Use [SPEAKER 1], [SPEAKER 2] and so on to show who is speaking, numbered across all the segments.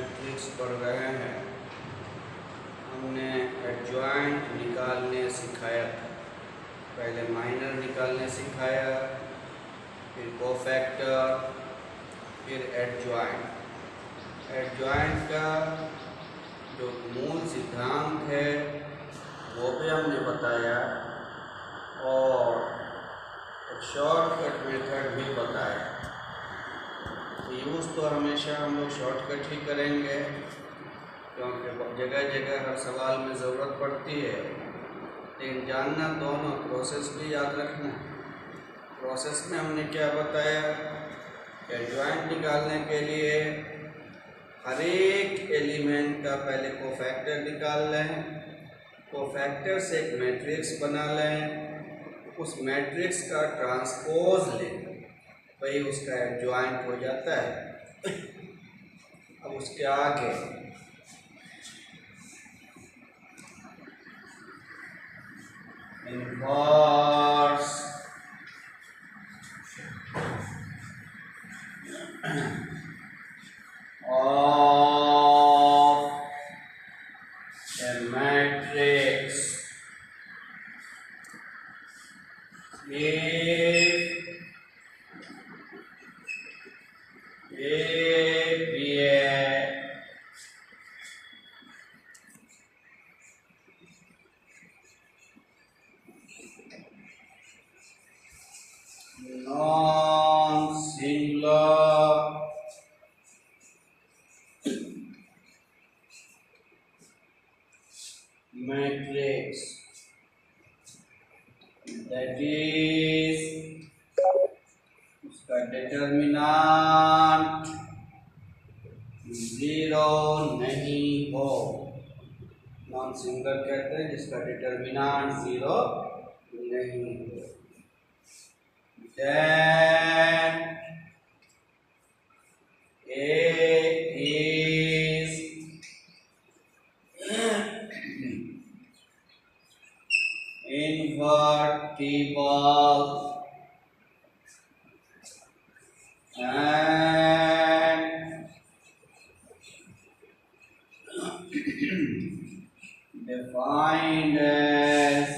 [SPEAKER 1] Matrix पढ़ रहे हैं। हमने एडजॉइंट निकालने सिखाया था। पहले माइनर निकालने सिखाया, फिर कोफैक्टर, फिर एडजॉइंट। एडजॉइंट का जो मूल सिद्धांत है वो भी हमने बताया और एक शॉर्टकट मेथड भी बताया। यूज़ तो हमेशा हम लोग शॉर्टकट ही करेंगे क्योंकि जगह जगह हर सवाल में ज़रूरत पड़ती है, लेकिन जानना दोनों प्रोसेस भी याद रखना। प्रोसेस में हमने क्या बताया कि एडजॉइंट निकालने के लिए हर एक एलिमेंट का पहले कोफैक्टर निकाल लें, कोफैक्टर से एक मैट्रिक्स बना लें, उस मैट्रिक्स का ट्रांसपोज लें, वही उसका एडजॉइंट हो जाता है। अब उसके आगे inverse of A matrix non-singular matrix, that is उसका डिटर्मिनेंट 0 नहीं हो। नॉन सिंगुलर कहते हैं जिसका डिटर्मिनेंट 0 नहीं हो। Then A is invertible and defined as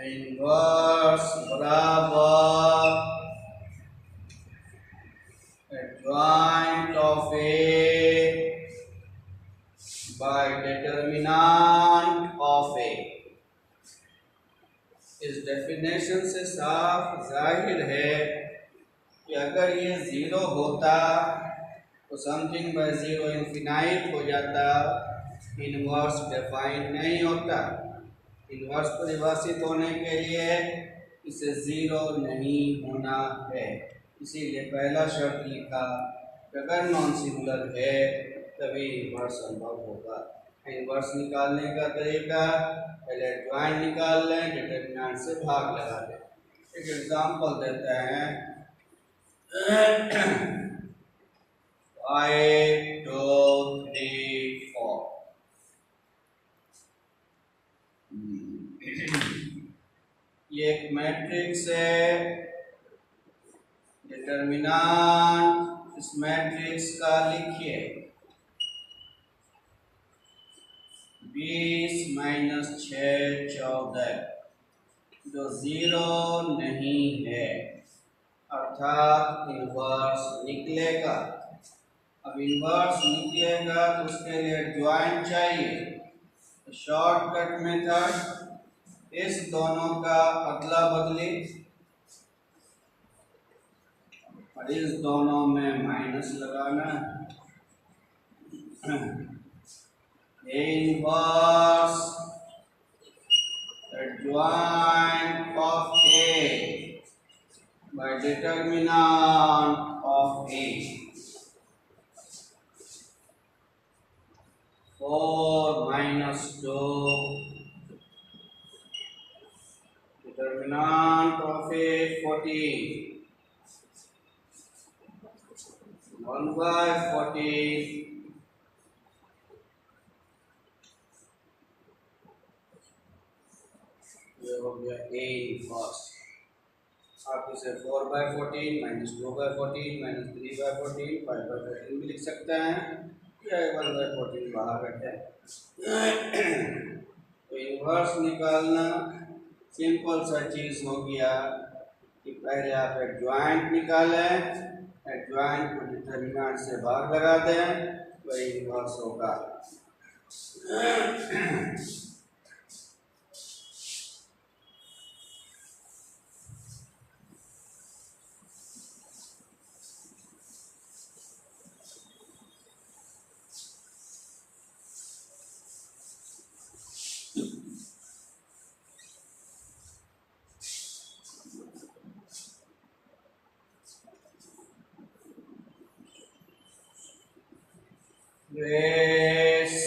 [SPEAKER 1] inverse बराबर adjoint of A by determinant of A। इस डेफिनेशन से साफ जाहिर है कि अगर ये 0 होता तो समथिंग बाय 0 इनफिनाइट हो जाता, इनवर्स डिफाइन नहीं होता। इनवर्स परिभाषित होने के लिए इसे 0 नहीं होना है, इसीलिए पहला शर्त लिखा अगर नॉन सिंगुलर है तभी इनवर्स संभव होगा। इनवर्स निकालने का तरीका पहले एडजॉइंट निकाल लें, डिटर्मिनेंट से भाग लगा दें। एक एग्जांपल देते हैं 5 2 3 4। ये एक मैट्रिक्स है, डिटर्मिनेंट इस मैट्रिक्स का लिखिए 20 - 6 14, जो 0 नहीं है अर्थात इनवर्स निकलेगा। अब इनवर्स निकलेगा तो उसके लिए एडजॉइंट चाहिए। तो शॉर्टकट मेथड इस दोनों का अदला बदली और इस दोनों में माइनस लगाना। Inverse adjoint of A by determinant of A। 4 - 2 determinant of A 14, 1/14 ये हो गया A इनवर्स। आप इसे 4/14 माइनस 2/14 माइनस 3/14 5/14 भी लिख सकते हैं या 1/14 बाहर रखें। तो इन्वर्स निकालना सिंपल सा चीज हो गया कि पहले आप एडजॉइंट निकालें, एडजॉइंट को डिटरमिनेंट से भाग लगा दें, तो इन्वर्स होगा। Trace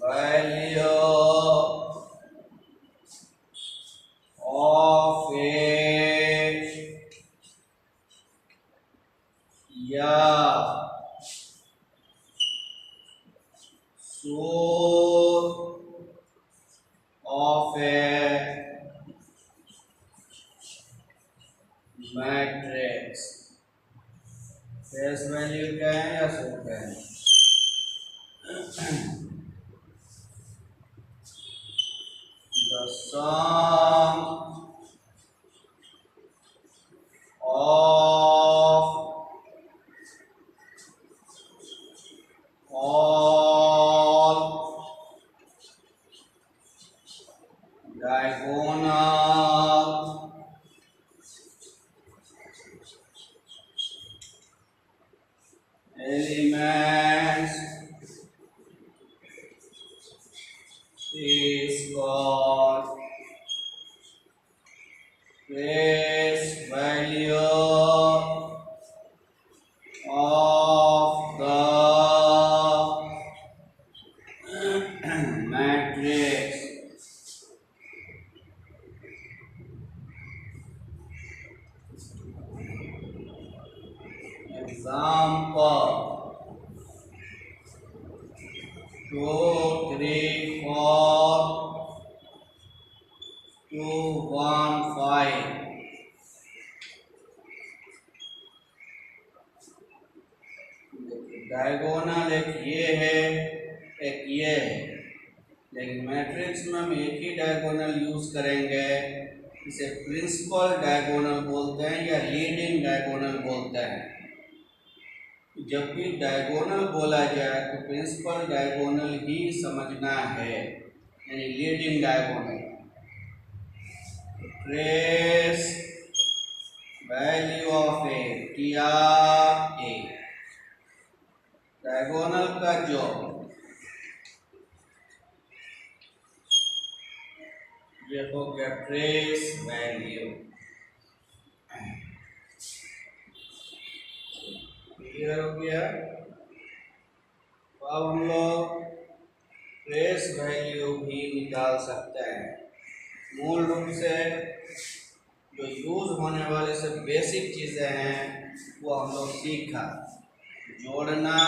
[SPEAKER 1] value of a या source of a matrix। trace value क्या है या source क्या है? The sum of all diagonal elements is called trace value of the matrix। Example 2 3 4 2 1 5। Diagonal एक ये है, एक ये है, लेकिन मैट्रिक्स में हम एक ही डायगोनल यूज करेंगे। इसे प्रिंसिपल डायगोनल बोलते हैं या लीडिंग डायगोनल बोलते हैं। जब भी डायगोनल बोला जाए तो प्रिंसिपल डायगोनल ही समझना है, यानी leading diagonal. Trace value of A T diagonal का जो ये हो गया ट्रेस वैल्यू। क्लियर हो गया? तो अब हम लोग ट्रेस वैल्यू भी निकाल सकते हैं। मूल रूप से जो यूज होने वाले सब बेसिक चीज़ें हैं वो हम लोग सीखा। जोड़ना,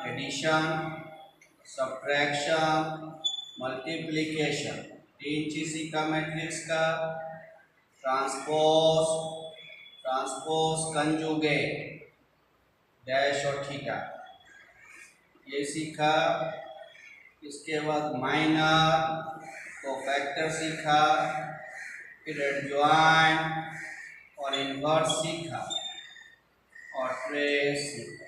[SPEAKER 1] एडिशन, सब्ट्रैक्शन, मल्टीप्लिकेशन, 3 चीज़ सीखा मैट्रिक्स का। ट्रांसपोज, ट्रांसपोज कंजुगेट, डैश और थीटा, ये सीखा। इसके बाद माइनर कोफैक्टर सीखा, फिर एडजॉइंट और इन्वर्स सीखा और ट्रेस सीखा।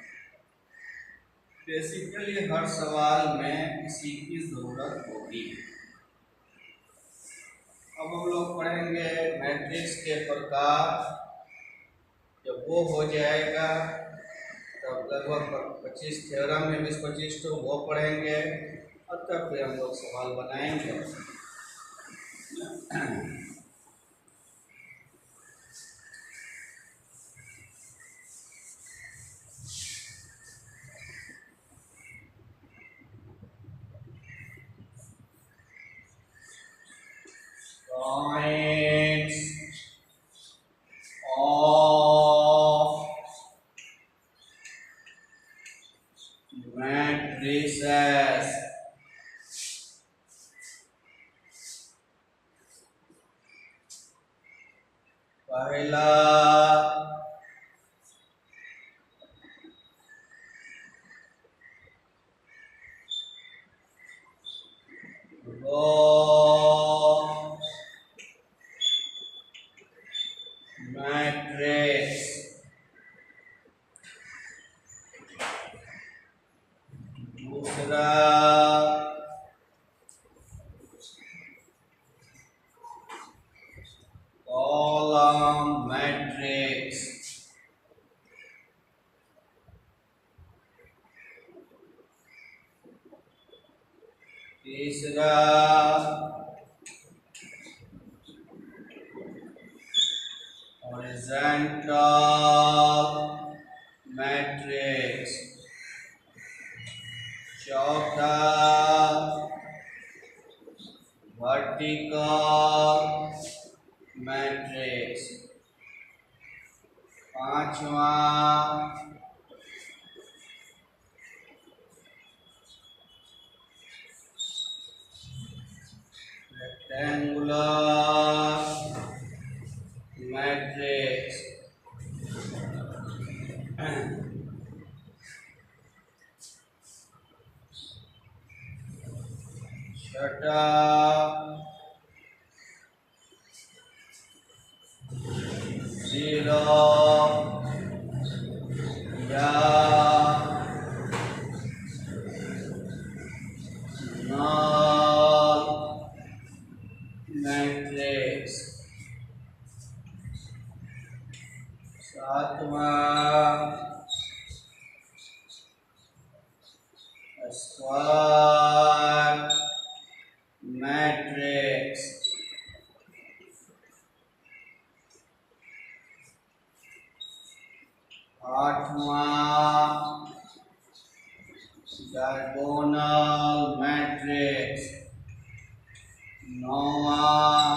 [SPEAKER 1] बेसिकली हर सवाल में इसी की जरूरत होगी। अब हम लोग पढ़ेंगे मैट्रिक्स के प्रकार। जब वो हो जाएगा तब लगभग 25 थ्योरम में 20-25 तो वो पढ़ेंगे और तब फिर हम लोग सवाल बनाएंगे। Points of matrices। पहला रो मैट्रिक्स, दूसरा कॉलम मैट्रिक्स, तीसरा हॉरिजॉन्टल मैट्रिक्स, चौथा वर्टिकल मैट्रिक्स, पांचवा रेक्टेंगुलर मैट्रिक्स, छठा जीरो या नल मैट्रिक्स, सातवां स्क्वायर मैट्रिक्स, आठवां डायगोनल मैट्रिक्स, नौवां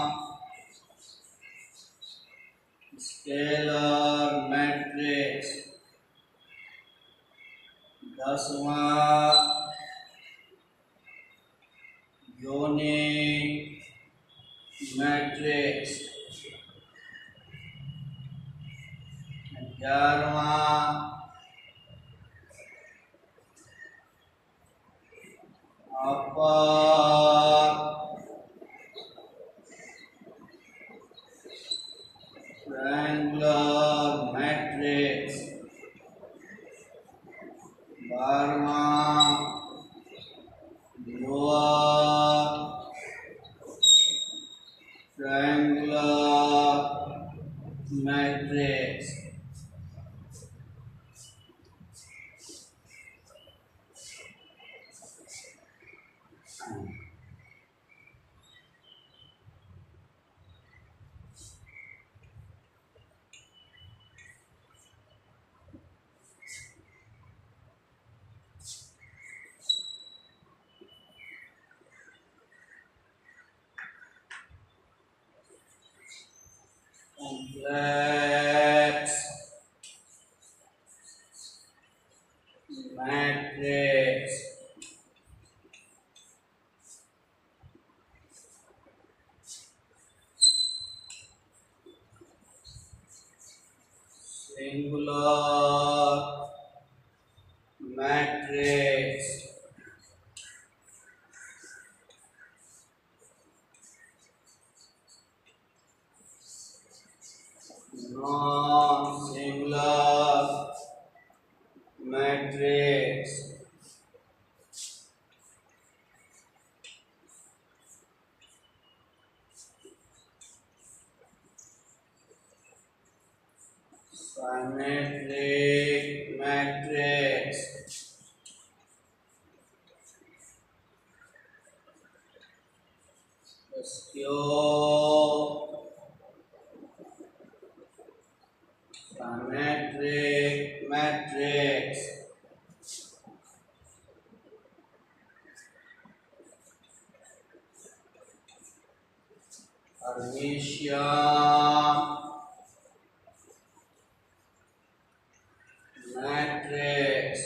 [SPEAKER 1] स्केलर मैट्रिक्स, दसवां यूनिट मैट्रिक्स, 11वां अपर ट्रायंगुलर मैट्रिक्स, 12वां lower triangular matrix, complex matrix, singular matrix, non singular matrix, symmetric matrix, skew symmetric matrix, Hermitian matrix,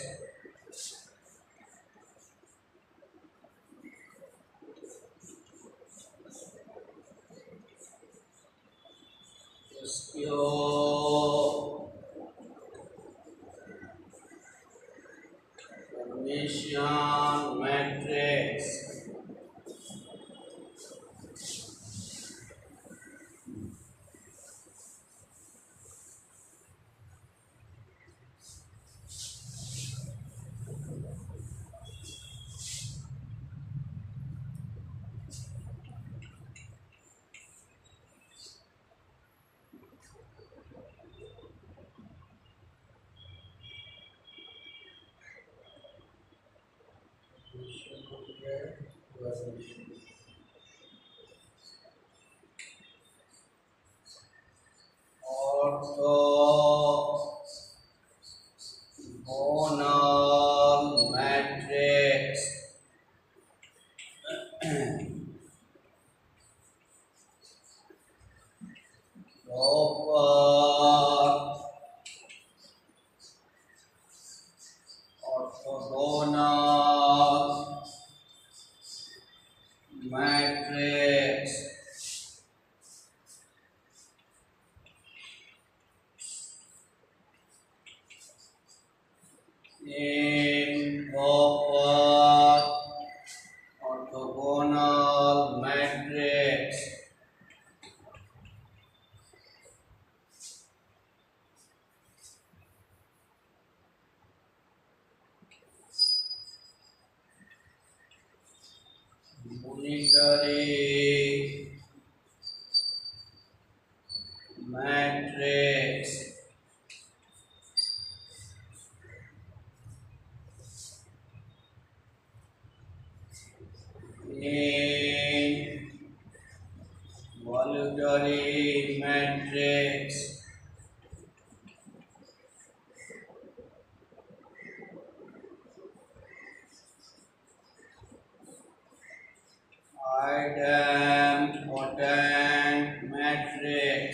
[SPEAKER 1] skew Hermitian matrix. Orthogonal matrix. Proper orthogonal matrix improper orthogonal matrix unitary matrix involuntary matrix idempotent matrix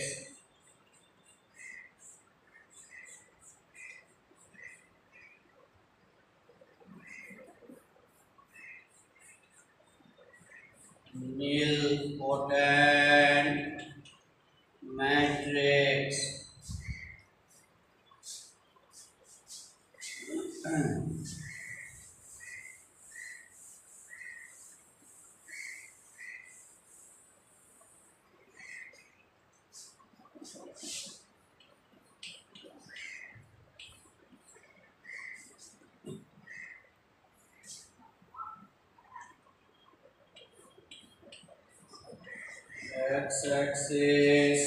[SPEAKER 1] nilpotent matrix x-axis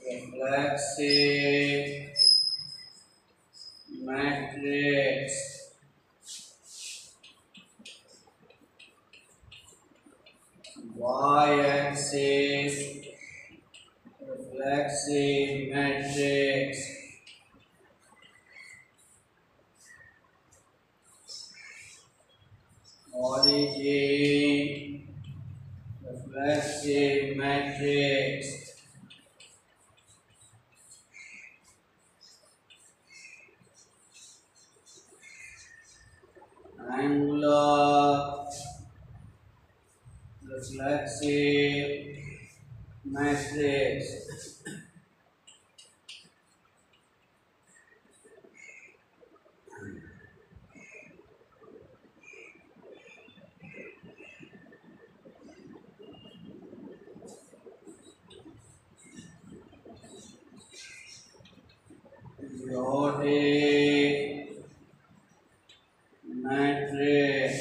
[SPEAKER 1] reflexive matrix y-axis reflexive matrix origin reflexive matrix angular reflexive matrix periodic matrix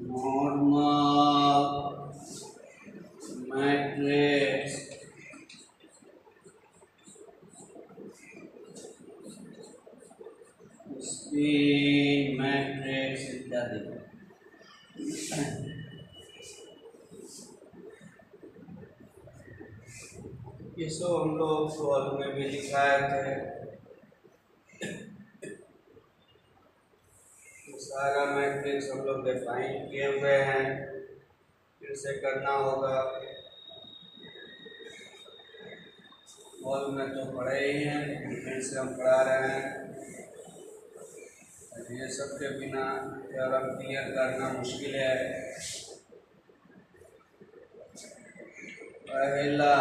[SPEAKER 1] normal matrix spin matrix इत्यादि। इसको हम लोग solve में भी लिखाए थे। तो सारा मैट्रिक्स हम लोग डिफाइन किए हुए हैं, फिर से करना होगा। सॉल्व में तो पढ़े ही हैं, फिर से हम पढ़ा रहे हैं। ये सब के बिना थ्योरम क्लियर करना मुश्किल है। पहला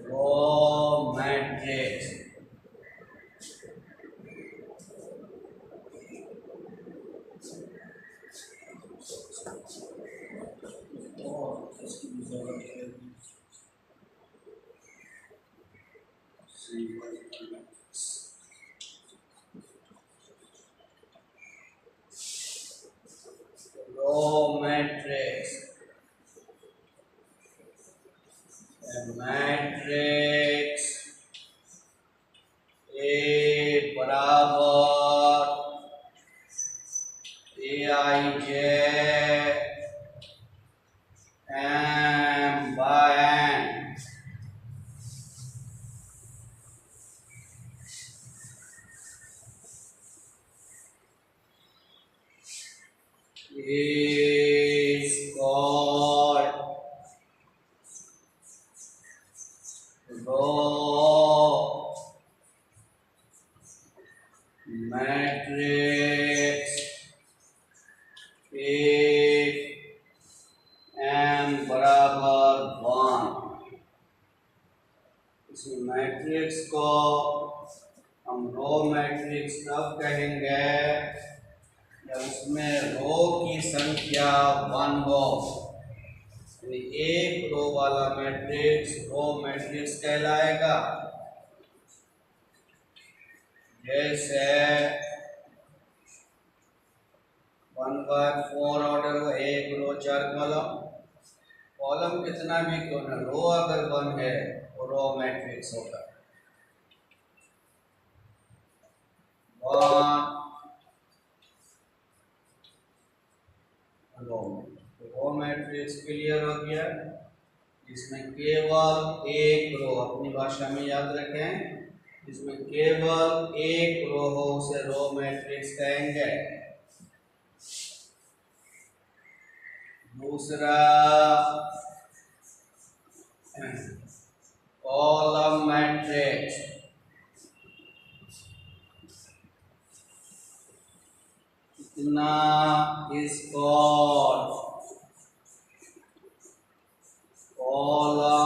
[SPEAKER 1] row matrix, row matrix, matrix A बराबर AIJ M by N is called row matrix if m बराबर 1। इस मैट्रिक्स को हम रो मैट्रिक्स कब कहेंगे जब उसमें रो की संख्या 1 हो, यानी एक रो वाला मैट्रिक्स रो मैट्रिक्स कहलाएगा। जैसे 1/4 ऑर्डर हो, एक रो 4 कॉलम, कॉलम कितना भी क्यों ना, रो अगर 1 है तो रो मैट्रिक्स होगा। 1 रो मैट्रिक्स क्लियर हो गया। इसमें केवल एक रो, अपनी भाषा में याद रखें, इसमें केवल एक रो हो उसे रो मैट्रिक्स कहेंगे। दूसरा कॉलम मैट्रिक्स, कितना is called column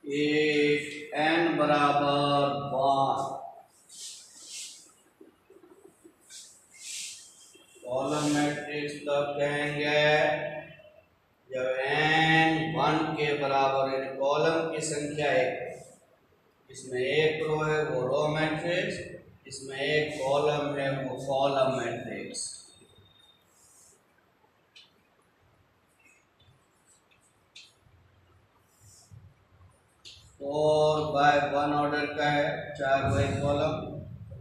[SPEAKER 1] if n बराबर 1। कॉलम मैट्रिक्स तब कहेंगे जब n 1 के बराबर, यानी कॉलम की संख्या 1, इसमें एक रो है वो रो मैट्रिक्स, इसमें एक कॉलम है वो column matrix. Four by 1 order का है, 4 रो एक कॉलम,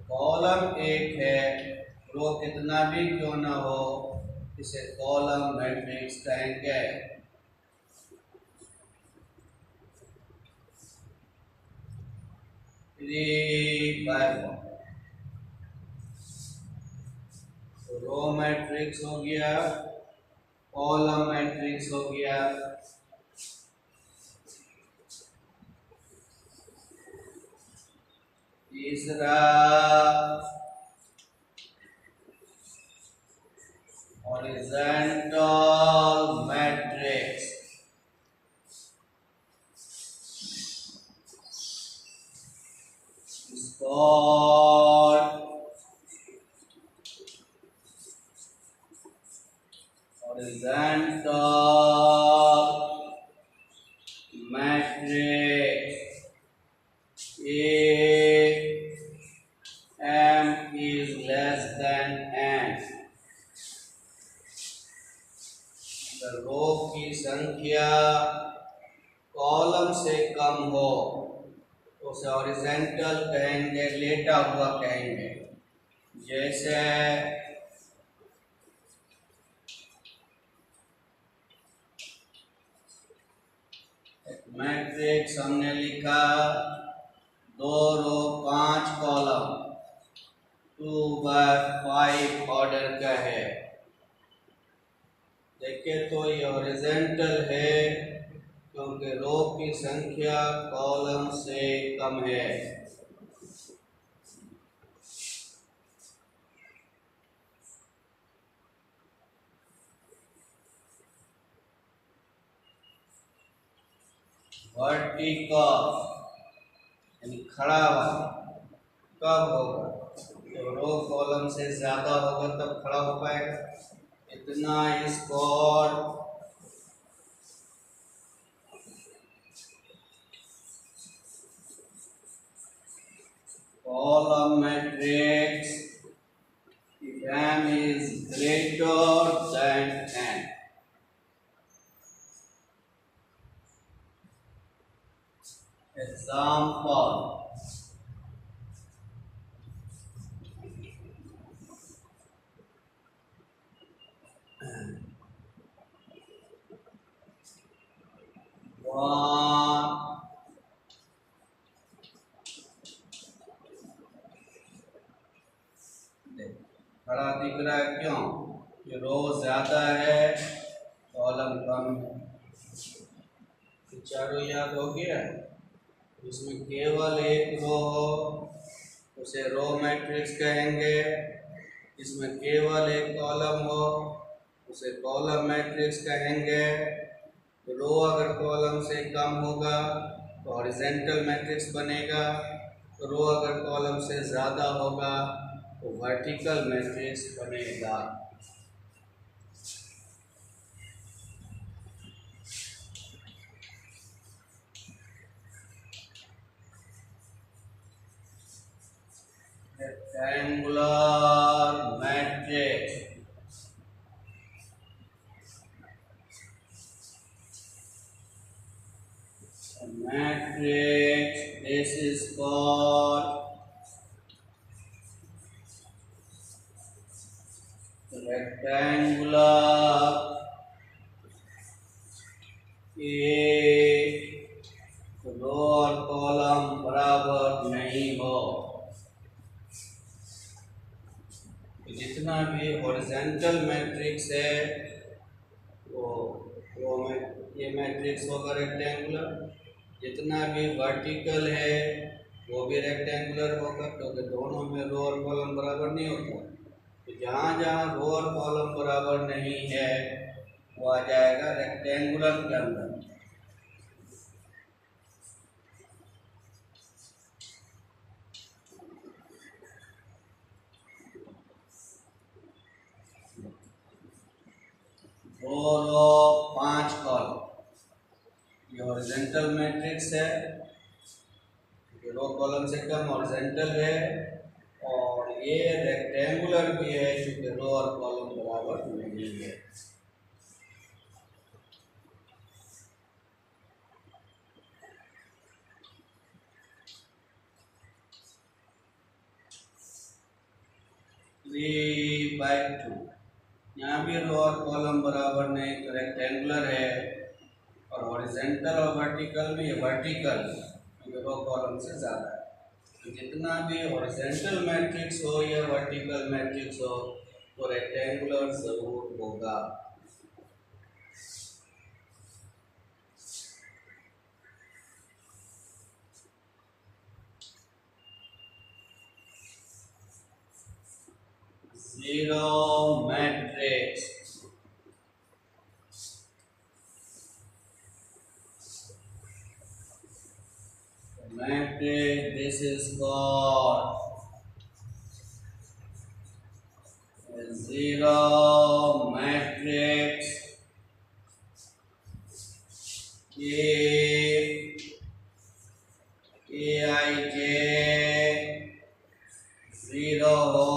[SPEAKER 1] कॉलम एक है, रो कितना भी क्यों ना हो इसे कॉलम मैट्रिक्स कहेंगे। 3/1 रो मैट्रिक्स हो गया, कॉलम मैट्रिक्स हो गया। तीसरा horizontal matrix, horizontal matrix if m is less than n, रो की संख्या कॉलम से कम हो तो उसे हॉरिजॉन्टल कहेंगे, लेटा हुआ कहेंगे। जैसे मैट्रिक्स हमने लिखा 2 रो 5 कॉलम 2/5 ऑर्डर का है। देखिए तो ये हॉरिजॉन्टल है क्योंकि रो की संख्या कॉलम से कम है। वर्टिकल यानी खड़ा हुआ कब होगा? तो रो कॉलम से ज्यादा होगा तब खड़ा हो पाएगा। इतना square column matrix if m is greater than n. Example, one, खड़ा दिख रहा है क्यों? ये रो ज्यादा है, कॉलम कम है। तो चारों याद हो गया। इसमें केवल एक रो हो उसे रो मैट्रिक्स कहेंगे, इसमें केवल एक कॉलम हो उसे कॉलम मैट्रिक्स कहेंगे। रो अगर कॉलम से कम होगा तो हॉरिजॉन्टल मैट्रिक्स बनेगा, रो अगर कॉलम से ज़्यादा होगा तो वर्टिकल मैट्रिक्स बनेगा। Rectangular matrix this is called rectangular रो और कॉलम बराबर नहीं हो। जितना भी हॉरिजॉन्टल मैट्रिक्स है वो ये मैट्रिक्स होगा रेक्टेंगुलर, जितना भी वर्टिकल है वो भी रेक्टेंगुलर होगा, क्योंकि दोनों में रो और कॉलम बराबर नहीं होता। तो जहाँ जहाँ रो और कॉलम बराबर नहीं है वो आ जाएगा रेक्टेंगुलर के अंदर। दो रो 5 कॉलम, ये हॉरिजॉन्टल मैट्रिक्स है, रो कॉलम से कम हॉरिजॉन्टल है, और ये रेक्टेंगुलर भी है क्योंकि रो और कॉलम बराबर नहीं है। थ्री बाई टू, यहाँ भी रो और कॉलम बराबर नहीं तो रेक्टेंगुलर है, और हॉरिजॉन्टल और वर्टिकल में ये वर्टिकल क्योंकि रो कॉलम से ज़्यादा है। तो जितना भी हॉरिजॉन्टल मैट्रिक्स हो या वर्टिकल मैट्रिक्स हो तो रेक्टेंगुलर जरूर होगा। Zero matrix this is called a zero matrix Aij 0 हो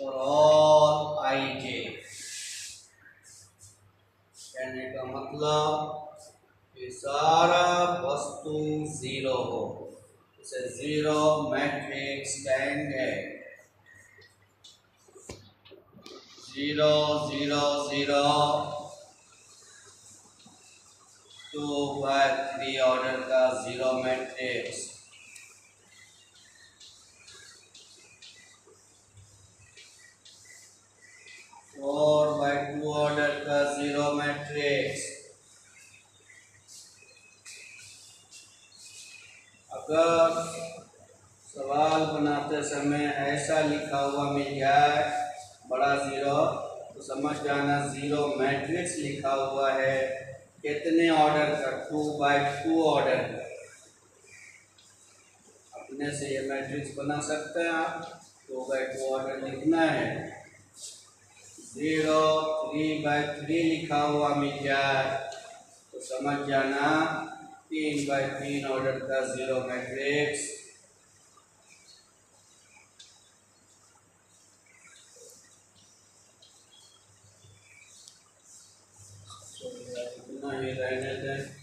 [SPEAKER 1] और all ij, कहने का मतलब ये सारा वस्तु 0 हो, इसे जीरो मैट्रिक्स कहेंगे। 0 0 0 2 by 3 ऑर्डर का जीरो मैट्रिक्स, 4 by 2 ऑर्डर का जीरो मैट्रिक्स, अगर सवाल बनाते समय ऐसा लिखा हुआ मिल जाए बड़ा ज़ीरो, तो समझ जाना ज़ीरो मैट्रिक्स लिखा हुआ है। कितने ऑर्डर का? 2x2 ऑर्डर का। अपने से ये मैट्रिक्स बना सकते हैं आप। 2x2 ऑर्डर लिखना है। 0 3x3 लिखा हुआ मिल जाए तो समझ जाना 3x3 ऑर्डर का ज़ीरो मैट्रिक्स। इतना ही रहने दें।